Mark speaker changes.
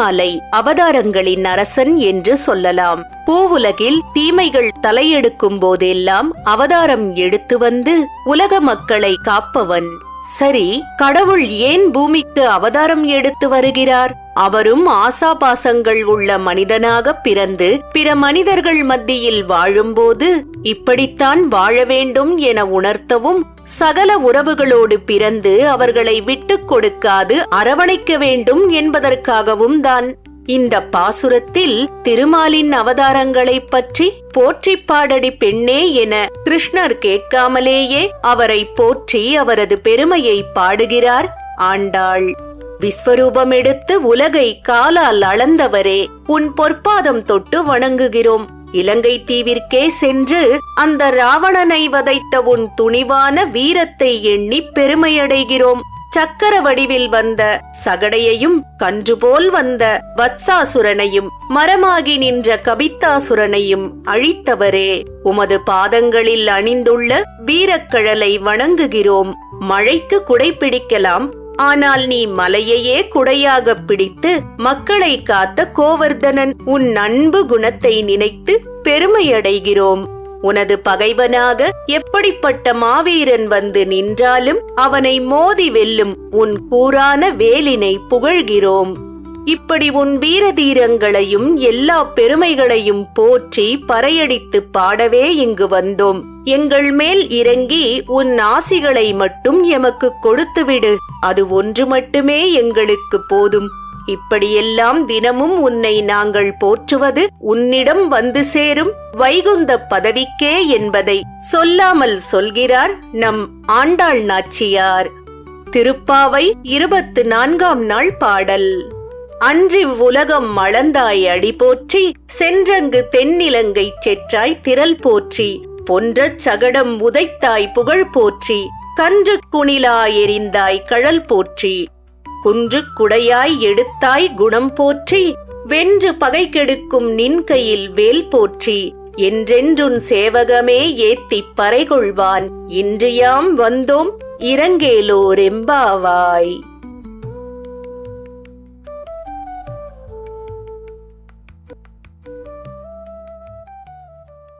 Speaker 1: திருமாலை அவதாரங்களின் அரசன் என்று சொல்லலாம். பூவுலகில் தீமைகள் தலையெடுக்கும் போதெல்லாம் அவதாரம் எடுத்து வந்து உலக மக்களை காப்பவன். சரி, கடவுள் ஏன் பூமிக்கு அவதாரம் எடுத்து வருகிறார்? அவரும் ஆசாபாசங்கள் உள்ள மனிதனாக பிறந்து பிற மனிதர்கள் மத்தியில் வாழும்போது இப்படித்தான் வாழ வேண்டும் என உணர்த்தவும், சகல உறவுகளோடு பிறந்து அவர்களை விட்டுக் கொடுக்காது அரவணைக்க வேண்டும் என்பதற்காகவும் தான். இந்த பாசுரத்தில் திருமாலின் அவதாரங்களை பற்றி போற்றி பாடடி பெண்ணே என கிருஷ்ணர் கேட்காமலேயே அவரை போற்றி அவரது பெருமையை பாடுகிறார் ஆண்டாள். விஸ்வரூபம் எடுத்து உலகை காலால் அளந்தவரே, உன் பொற்பாதம் தொட்டு வணங்குகிறோம். இலங்கை தீவிற்கே சென்று அந்த ராவணனை வதைத்த உன் துணிவான வீரத்தை எண்ணி பெருமையடைகிறோம். சக்கர வடிவில் வந்த சகடையையும், கன்றுபோல் வந்த வத்சாசுரனையும், மரமாகி நின்ற கபித்தாசுரனையும் அழித்தவரே, உமது பாதங்களில் அணிந்துள்ள வீரக்கழலை வணங்குகிறோம். மழைக்கு குடை பிடிக்கலாம், ஆனால் நீ மலையையே குடையாக பிடித்து மக்களை காத்த கோவர்தனன், உன் அன்பு குணத்தை நினைத்து பெருமையடைகிறோம். உனது பகைவனாக எப்படிப்பட்ட மாவீரன் வந்து நின்றாலும் அவனை மோதி வெல்லும் உன் கூரான வேலினை புகழ்கிறோம். இப்படி உன் வீரதீரங்களையும் எல்லா பெருமைகளையும் போற்றி பறையடித்து பாடவே இங்கு வந்தோம். எங்கள் மேல் இறங்கி உன் ஆசிகளை மட்டும் எமக்கு கொடுத்துவிடு, அது ஒன்று மட்டுமே எங்களுக்கு போதும். இப்படியெல்லாம் தினமும் உன்னை நாங்கள் போற்றுவது உன்னிடம் வந்து சேரும் வைகுந்த பதவிக்கே என்பதை சொல்லாமல் சொல்கிறார் நம் ஆண்டாள் நாச்சியார். திருப்பாவை 24ஆம் நாள் பாடல். அன்றி உலகம் அளந்தாய் அடி போற்றி, சென்றங்கு தென்னிலங்கை செற்றாய் திரள் போற்றி, பொன்றச் சகடம் உதைத்தாய் புகழ் போற்றி, கன்று குணிலா எரிந்தாய் கழல் போற்றி, குன்று குடையாய் எடுத்தாய் குணம் போற்றி, வென்று பகை கெடுக்கும் நின் கையில் வேல் போற்றி, என்றென்றுன் சேவகமே ஏத்திப் பறைகொள்வான், இன்றியாம் வந்தோம் இரங்கேலோரெம்பாவாய்.